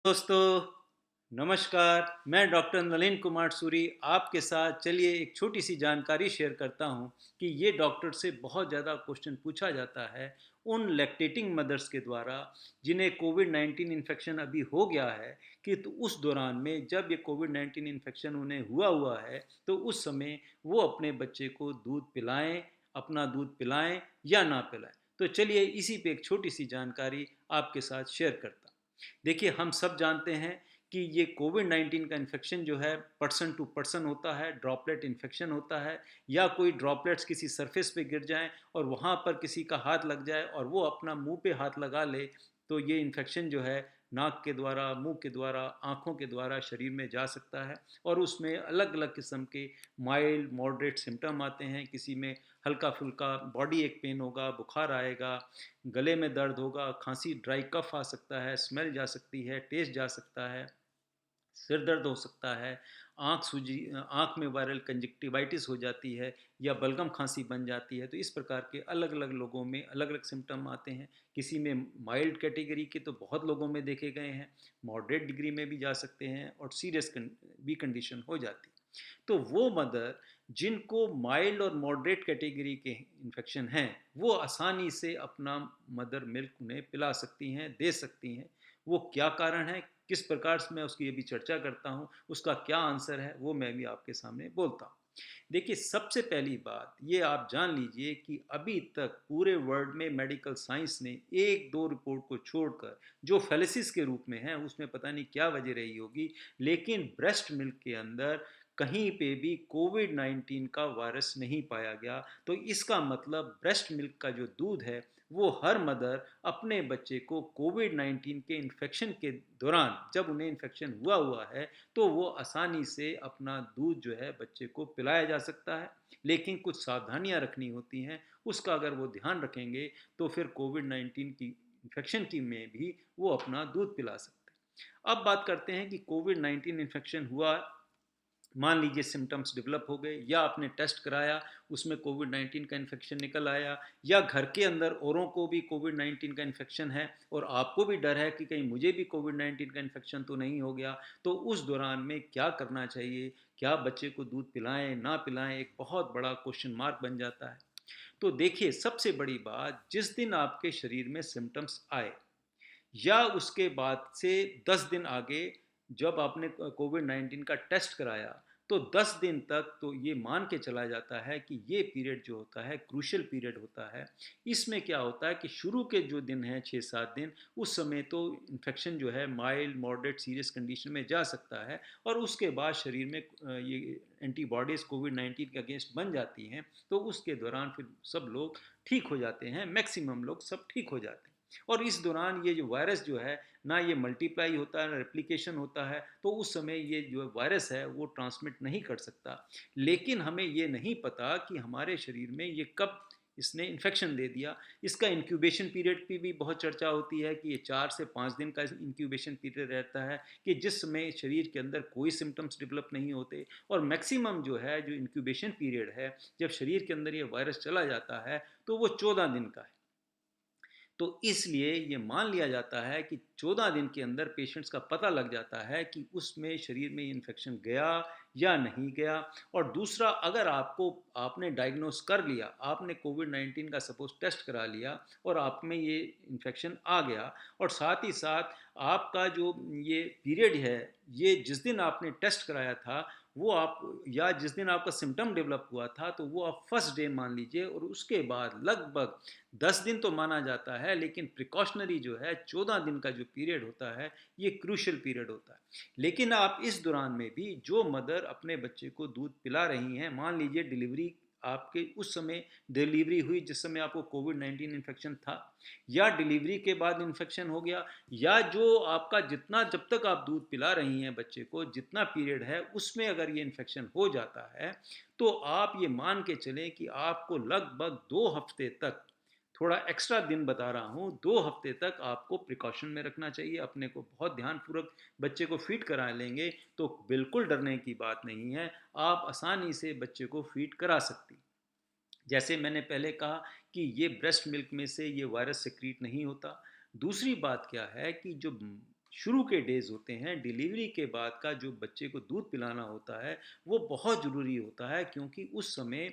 दोस्तों, नमस्कार। मैं डॉक्टर नलिन कुमार सूरी आपके साथ चलिए एक छोटी सी जानकारी शेयर करता हूं कि ये डॉक्टर से बहुत ज़्यादा क्वेश्चन पूछा जाता है उन लैक्टेटिंग मदर्स के द्वारा जिन्हें कोविड 19 इन्फेक्शन अभी हो गया है कि तो उस दौरान में जब ये कोविड 19 इन्फेक्शन उन्हें हुआ है तो उस समय वो अपने बच्चे को दूध पिलाएं, अपना दूध पिलाएं या ना पिलाएं। तो चलिए इसी पे एक छोटी सी जानकारी आपके साथ शेयर करता हूं। देखिए, हम सब जानते हैं कि ये कोविड 19 का इन्फेक्शन जो है पर्सन टू पर्सन होता है, ड्रॉपलेट इन्फेक्शन होता है, या कोई ड्रॉपलेट्स किसी सरफेस पे गिर जाएं और वहाँ पर किसी का हाथ लग जाए और वो अपना मुंह पे हाथ लगा ले, तो ये इन्फेक्शन जो है नाक के द्वारा, मुंह के द्वारा, आँखों के द्वारा शरीर में जा सकता है। और उसमें अलग अलग किस्म के माइल्ड मॉडरेट सिम्टम आते हैं। किसी में हल्का फुल्का बॉडी एक पेन होगा, बुखार आएगा, गले में दर्द होगा, खांसी, ड्राई कफ आ सकता है, स्मेल जा सकती है, टेस्ट जा सकता है, सिर दर्द हो सकता है, आँख सूजी, आँख में वायरल कंजक्टिवाइटिस हो जाती है या बलगम खांसी बन जाती है। तो इस प्रकार के अलग अलग लोगों में अलग अलग सिम्टम आते हैं। किसी में माइल्ड कैटेगरी के तो बहुत लोगों में देखे गए हैं, मॉडरेट डिग्री में भी जा सकते हैं और सीरियस भी कंडीशन हो जाती है। तो वो मदर जिनको माइल्ड और मॉडरेट कैटेगरी के इन्फेक्शन हैं, वो आसानी से अपना मदर मिल्क उन्हें पिला सकती हैं, दे सकती हैं। वो क्या कारण है, किस प्रकार से मैं उसकी अभी चर्चा करता हूँ, उसका क्या आंसर है, वो मैं भी आपके सामने बोलता हूँ। देखिए, सबसे पहली बात ये आप जान लीजिए कि अभी तक पूरे वर्ल्ड में मेडिकल साइंस ने एक दो रिपोर्ट को छोड़कर जो फेलिसिस के रूप में है, उसमें पता नहीं क्या वजह रही होगी, लेकिन ब्रेस्ट मिल्क के अंदर कहीं पे भी कोविड 19 का वायरस नहीं पाया गया। तो इसका मतलब ब्रेस्ट मिल्क का जो दूध है, वो हर मदर अपने बच्चे को कोविड 19 के इन्फेक्शन के दौरान, जब उन्हें इन्फेक्शन हुआ है, तो वो आसानी से अपना दूध जो है बच्चे को पिलाया जा सकता है। लेकिन कुछ सावधानियां रखनी होती हैं, उसका अगर वो ध्यान रखेंगे तो फिर कोविड 19 की इन्फेक्शन की में भी वो अपना दूध पिला सकते हैं। अब बात करते हैं कि कोविड 19 इन्फेक्शन हुआ, मान लीजिए सिम्टम्स डेवलप हो गए या आपने टेस्ट कराया, उसमें कोविड 19 का इन्फेक्शन निकल आया, या घर के अंदर औरों को भी कोविड 19 का इन्फेक्शन है और आपको भी डर है कि कहीं मुझे भी कोविड 19 का इन्फेक्शन तो नहीं हो गया। तो उस दौरान में क्या करना चाहिए, क्या बच्चे को दूध पिलाएं ना पिलाएं, एक बहुत बड़ा क्वेश्चन मार्क बन जाता है। तो देखिए, सबसे बड़ी बात, जिस दिन आपके शरीर में सिम्टम्स आए या उसके बाद से 10 दिन आगे, जब आपने कोविड 19 का टेस्ट कराया, तो 10 दिन तक तो ये मान के चला जाता है कि ये पीरियड जो होता है क्रूशियल पीरियड होता है। इसमें क्या होता है कि शुरू के जो दिन हैं 6-7 दिन, उस समय तो इन्फेक्शन जो है माइल्ड मॉडरेट सीरियस कंडीशन में जा सकता है और उसके बाद शरीर में ये एंटीबॉडीज़ कोविड 19 के अगेंस्ट बन जाती हैं। तो उसके दौरान फिर सब लोग ठीक हो जाते हैं, मैक्सिमम लोग सब ठीक हो जाते हैं। और इस दौरान ये जो वायरस जो है, ना ये मल्टीप्लाई होता है ना रेप्लिकेशन होता है, तो उस समय ये जो वायरस है वो ट्रांसमिट नहीं कर सकता। लेकिन हमें ये नहीं पता कि हमारे शरीर में ये कब इसने इन्फेक्शन दे दिया। इसका इंक्यूबेशन पीरियड की भी बहुत चर्चा होती है कि ये 4 से 5 दिन का इंक्यूबेशन पीरियड रहता है, कि जिस समय शरीर के अंदर कोई सिम्टम्स डेवलप नहीं होते। और मैक्सिमम जो है जो इंक्यूबेशन पीरियड है, जब शरीर के अंदर ये वायरस चला जाता है, तो वो 14 दिन का है। तो इसलिए ये मान लिया जाता है कि 14 दिन के अंदर पेशेंट्स का पता लग जाता है कि उसमें शरीर में इन्फेक्शन गया या नहीं गया। और दूसरा, अगर आपने डायग्नोस कर लिया, आपने कोविड 19 का सपोज टेस्ट करा लिया और आप में ये इन्फेक्शन आ गया, और साथ ही साथ आपका जो ये पीरियड है, ये जिस दिन आपने टेस्ट कराया था, वो आप, या जिस दिन आपका सिम्टम डेवलप हुआ था, तो वो आप फर्स्ट डे मान लीजिए। और उसके बाद लगभग 10 दिन तो माना जाता है, लेकिन प्रिकॉशनरी जो है 14 दिन का जो पीरियड होता है, ये क्रूशियल पीरियड होता है। लेकिन आप इस दौरान में भी जो मदर अपने बच्चे को दूध पिला रही हैं, मान लीजिए डिलीवरी आपके उस समय डिलीवरी हुई जिस समय आपको कोविड 19 इन्फेक्शन था, या डिलीवरी के बाद इन्फेक्शन हो गया, या जो आपका जितना, जब तक आप दूध पिला रही हैं बच्चे को, जितना पीरियड है उसमें अगर ये इन्फेक्शन हो जाता है, तो आप ये मान के चलें कि आपको लगभग 2 हफ्ते तक, थोड़ा एक्स्ट्रा दिन बता रहा हूँ, 2 हफ्ते तक आपको प्रिकॉशन में रखना चाहिए अपने को। बहुत ध्यानपूर्वक बच्चे को फीड करा लेंगे तो बिल्कुल डरने की बात नहीं है, आप आसानी से बच्चे को फीड करा सकती। जैसे मैंने पहले कहा कि ये ब्रेस्ट मिल्क में से ये वायरस सिक्रीट नहीं होता। दूसरी बात क्या है कि जो शुरू के डेज़ होते हैं, डिलीवरी के बाद का जो बच्चे को दूध पिलाना होता है, वो बहुत ज़रूरी होता है, क्योंकि उस समय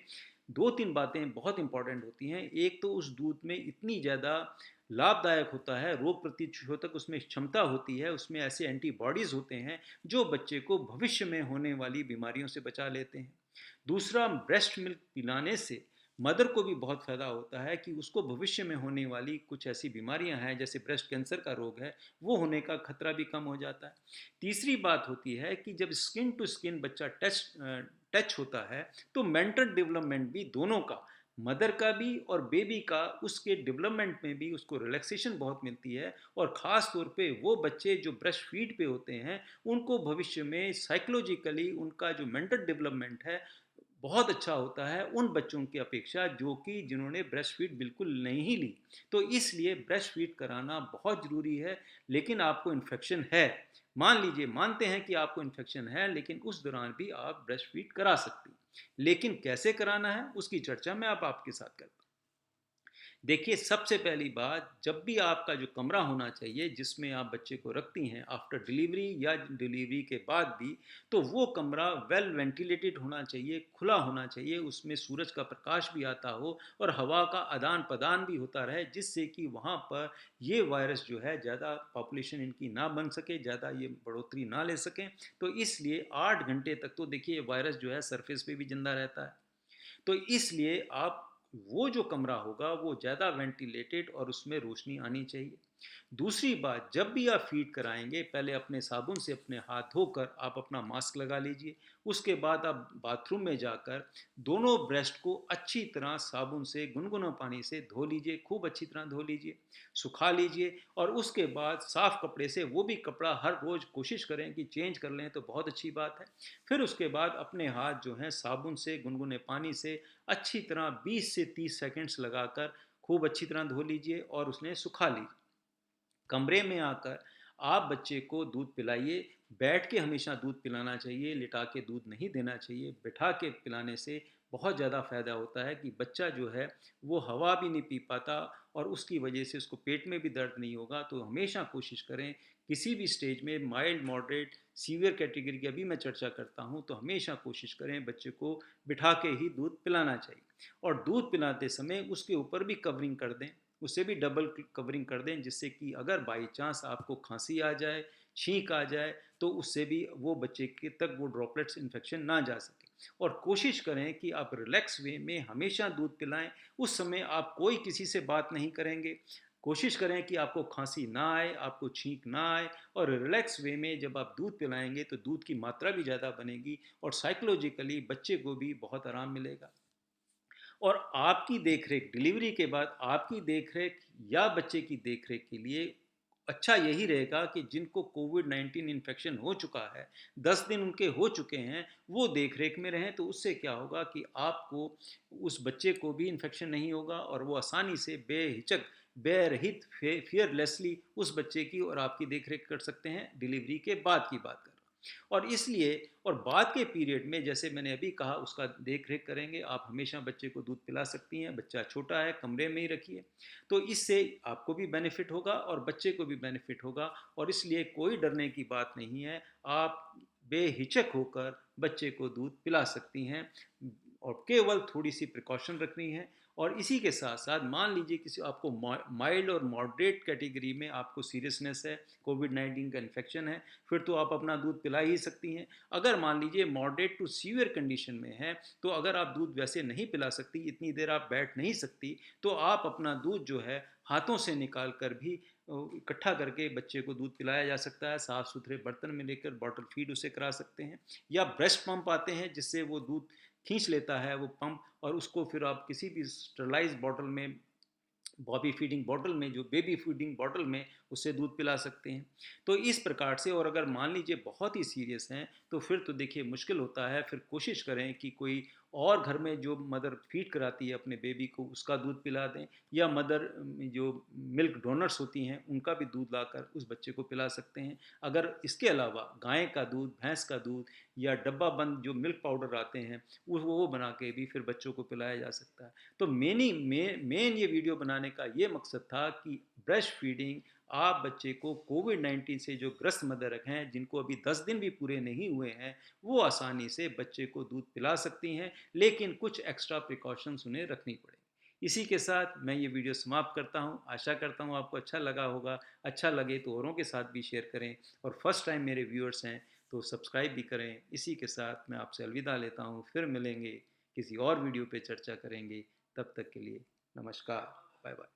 2-3 बातें बहुत इम्पोर्टेंट होती हैं। एक तो उस दूध में इतनी ज़्यादा लाभदायक होता है, रोग प्रतिशोधक उसमें क्षमता होती है, उसमें ऐसे एंटीबॉडीज़ होते हैं, जो बच्चे को भविष्य में होने वाली बीमारियों से बचा लेते हैं। दूसरा, ब्रेस्ट मिल्क पिलाने से मदर को भी बहुत फ़ायदा होता है कि उसको भविष्य में होने वाली कुछ ऐसी बीमारियां हैं, जैसे ब्रेस्ट कैंसर का रोग है, वो होने का खतरा भी कम हो जाता है। तीसरी बात होती है कि जब स्किन टू स्किन बच्चा टच होता है, तो मेंटल डेवलपमेंट भी दोनों का, मदर का भी और बेबी का, उसके डेवलपमेंट में भी उसको रिलैक्सेशन बहुत मिलती है। और ख़ास तौर पे वो बच्चे जो ब्रेस्ट फीड पे होते हैं, उनको भविष्य में साइकोलॉजिकली उनका जो मेंटल डेवलपमेंट है बहुत अच्छा होता है उन बच्चों की अपेक्षा जो कि जिन्होंने ब्रेस्ट फीड बिल्कुल नहीं ली। तो इसलिए ब्रेस्ट फीड कराना बहुत ज़रूरी है। लेकिन आपको इन्फेक्शन है, मान लीजिए, मानते हैं कि आपको इन्फेक्शन है, लेकिन उस दौरान भी आप ब्रेस्ट फीड करा सकते हैं। लेकिन कैसे कराना है उसकी चर्चा मैं अब आपके साथ करता हूँ। देखिए, सबसे पहली बात, जब भी आपका जो कमरा होना चाहिए जिसमें आप बच्चे को रखती हैं आफ्टर डिलीवरी या डिलीवरी के बाद भी, तो वो कमरा वेल वेंटिलेटेड होना चाहिए, खुला होना चाहिए, उसमें सूरज का प्रकाश भी आता हो और हवा का आदान प्रदान भी होता रहे, जिससे कि वहाँ पर ये वायरस जो है ज़्यादा पॉपुलेशन इनकी ना बन सके, ज़्यादा ये बढ़ोतरी ना ले सकें। तो इसलिए 8 घंटे तक तो देखिए वायरस जो है सरफेस पे भी जिंदा रहता है। तो इसलिए आप, वो जो कमरा होगा वो ज़्यादा वेंटिलेटेड और उसमें रोशनी आनी चाहिए। दूसरी बात, जब भी आप फीड कराएंगे, पहले अपने साबुन से अपने हाथ धोकर आप अपना मास्क लगा लीजिए। उसके बाद आप बाथरूम में जाकर दोनों ब्रेस्ट को अच्छी तरह साबुन से, गुनगुना पानी से धो लीजिए, खूब अच्छी तरह धो लीजिए, सुखा लीजिए। और उसके बाद साफ कपड़े से, वो भी कपड़ा हर रोज़ कोशिश करें कि चेंज कर लें, तो बहुत अच्छी बात है। फिर उसके बाद अपने हाथ जो हैं साबुन से, गुनगुने पानी से अच्छी तरह 20 से 30 सेकंड्स लगाकर खूब अच्छी तरह धो लीजिए और उसने सुखा लीजिए। कमरे में आकर आप बच्चे को दूध पिलाइए। बैठ के हमेशा दूध पिलाना चाहिए, लिटा के दूध नहीं देना चाहिए। बिठा के पिलाने से बहुत ज़्यादा फ़ायदा होता है कि बच्चा जो है वो हवा भी नहीं पी पाता और उसकी वजह से उसको पेट में भी दर्द नहीं होगा। तो हमेशा कोशिश करें, किसी भी स्टेज में, माइल्ड, मॉडरेट, सीवियर कैटेगरी की अभी मैं चर्चा करता हूँ, तो हमेशा कोशिश करें बच्चे को बिठा के ही दूध पिलाना चाहिए। और दूध पिलाते समय उसके ऊपर भी कवरिंग कर दें, उसे भी डबल कवरिंग कर दें, जिससे कि अगर बाई चांस आपको खांसी आ जाए, छींक आ जाए, तो उससे भी वो बच्चे के तक वो ड्रॉपलेट्स इन्फेक्शन ना जा सके। और कोशिश करें कि आप रिलैक्स वे में हमेशा दूध पिलाएं। उस समय आप कोई किसी से बात नहीं करेंगे। कोशिश करें कि आपको खांसी ना आए, आपको छींक ना आए। और रिलैक्स वे में जब आप दूध पिलाएंगे तो दूध की मात्रा भी ज़्यादा बनेगी और साइकोलॉजिकली बच्चे को भी बहुत आराम मिलेगा। और आपकी देखरेख डिलीवरी के बाद, आपकी देखरेख या बच्चे की देखरेख के लिए अच्छा यही रहेगा कि जिनको कोविड-19 इन्फेक्शन हो चुका है, 10 दिन उनके हो चुके हैं, वो देखरेख में रहें। तो उससे क्या होगा कि आपको, उस बच्चे को भी इन्फेक्शन नहीं होगा और वो आसानी से बेहिचक, बेरहित, फियरलेसली उस बच्चे की और आपकी देखरेख कर सकते हैं। डिलीवरी के बाद की बात कर रहा हूँ। और इसलिए, और बाद के पीरियड में जैसे मैंने अभी कहा, उसका देख रेख करेंगे। आप हमेशा बच्चे को दूध पिला सकती हैं, बच्चा छोटा है, कमरे में ही रखिए। तो इससे आपको भी बेनिफिट होगा और बच्चे को भी बेनिफिट होगा। और इसलिए कोई डरने की बात नहीं है, आप बेहिचक होकर बच्चे को दूध पिला सकती हैं। और केवल थोड़ी सी प्रिकॉशन रखनी है। और इसी के साथ साथ, मान लीजिए किसी आपको माइल्ड और मॉडरेट कैटेगरी में आपको सीरियसनेस है, कोविड-19 का इन्फेक्शन है, फिर तो आप अपना दूध पिला ही सकती हैं। अगर मान लीजिए मॉडरेट टू सीवियर कंडीशन में है, तो अगर आप दूध वैसे नहीं पिला सकती, इतनी देर आप बैठ नहीं सकती, तो आप अपना दूध जो है हाथों से निकाल कर भी इकट्ठा करके बच्चे को दूध पिलाया जा सकता है। साफ़ सुथरे बर्तन में लेकर बॉटल फीड उसे करा सकते हैं। या ब्रेस्ट पंप आते हैं जिससे वो दूध खींच लेता है वो पंप, और उसको फिर आप किसी भी स्टरलाइज बॉटल में, बॉबी फीडिंग बॉटल में, जो बेबी फीडिंग बॉटल में, उससे दूध पिला सकते हैं। तो इस प्रकार से, और अगर मान लीजिए बहुत ही सीरियस हैं, तो फिर तो देखिए मुश्किल होता है। फिर कोशिश करें कि कोई और घर में जो मदर फीड कराती है अपने बेबी को, उसका दूध पिला दें। या मदर जो मिल्क डोनर्स होती हैं, उनका भी दूध लाकर उस बच्चे को पिला सकते हैं। अगर इसके अलावा गाय का दूध, भैंस का दूध, या डब्बा बंद जो मिल्क पाउडर आते हैं, वो बना के भी फिर बच्चों को पिलाया जा सकता है। तो मेन ये वीडियो बनाने का ये मकसद था कि ब्रेस्ट फीडिंग आप बच्चे को कोविड-19 से जो ग्रस्त मदर हैं, जिनको अभी 10 दिन भी पूरे नहीं हुए हैं, वो आसानी से बच्चे को दूध पिला सकती हैं, लेकिन कुछ एक्स्ट्रा प्रिकॉशंस उन्हें रखनी पड़ेंगी। इसी के साथ मैं ये वीडियो समाप्त करता हूँ। आशा करता हूँ आपको अच्छा लगा होगा। अच्छा लगे तो औरों के साथ भी शेयर करें, और फर्स्ट टाइम मेरे व्यूअर्स हैं तो सब्सक्राइब भी करें। इसी के साथ मैं आपसे अलविदा लेता हूँ। फिर मिलेंगे, किसी और वीडियो पे चर्चा करेंगे। तब तक के लिए नमस्कार, बाय बाय।